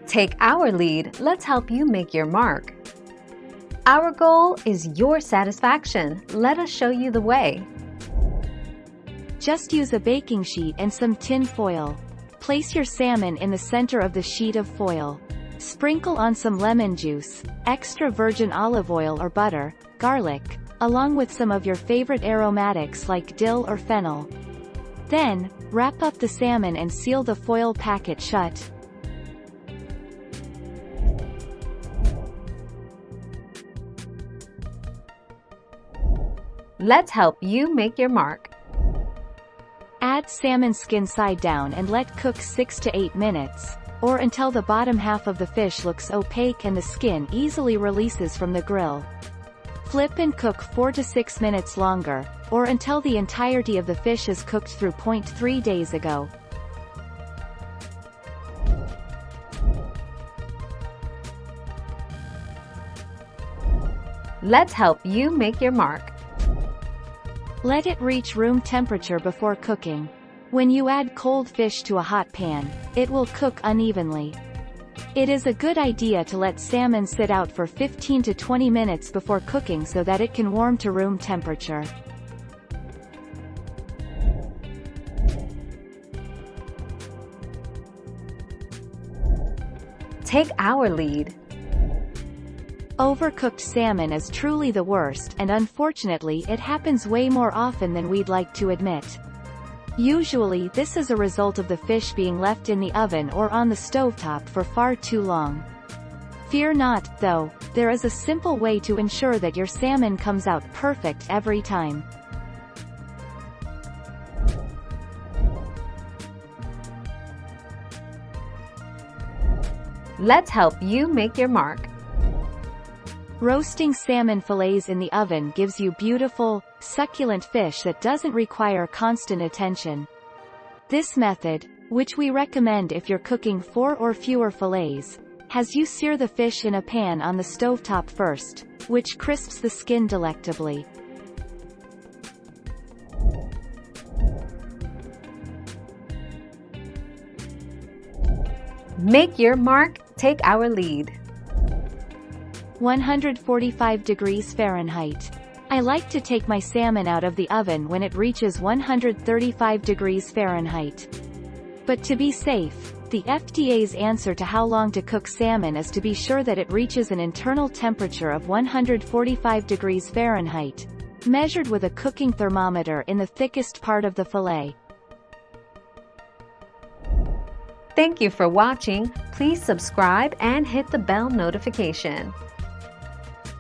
Take our lead, let's help you make your mark. Our goal is your satisfaction. Let us show you the way. Just use a baking sheet and some tin foil. Place your salmon in the center of the sheet of foil. Sprinkle on some lemon juice, extra virgin olive oil or butter, garlic, along with some of your favorite aromatics like dill or fennel. Then, wrap up the salmon and seal the foil packet shut. Let's help you make your mark. Add salmon skin side down and let cook 6 to 8 minutes, or until the bottom half of the fish looks opaque and the skin easily releases from the grill. Flip and cook 4 to 6 minutes longer, or until the entirety of the fish is cooked through. 3 days ago. Let's help you make your mark. Let it reach room temperature before cooking. When you add cold fish to a hot pan, it will cook unevenly. It is a good idea to let salmon sit out for 15 to 20 minutes before cooking so that it can warm to room temperature. Take our lead. Overcooked salmon is truly the worst, and unfortunately it happens way more often than we'd like to admit. Usually this is a result of the fish being left in the oven or on the stovetop for far too long. Fear not, though, there is a simple way to ensure that your salmon comes out perfect every time. Let's help you make your mark. Roasting salmon fillets in the oven gives you beautiful, succulent fish that doesn't require constant attention. This method, which we recommend if you're cooking 4 or fewer fillets, has you sear the fish in a pan on the stovetop first, which crisps the skin delectably. Make your mark, take our lead. 145 degrees Fahrenheit. I like to take my salmon out of the oven when it reaches 135 degrees Fahrenheit. But to be safe, the FDA's answer to how long to cook salmon is to be sure that it reaches an internal temperature of 145 degrees Fahrenheit, measured with a cooking thermometer in the thickest part of the fillet. Thank you for watching. Please subscribe and hit the bell notification.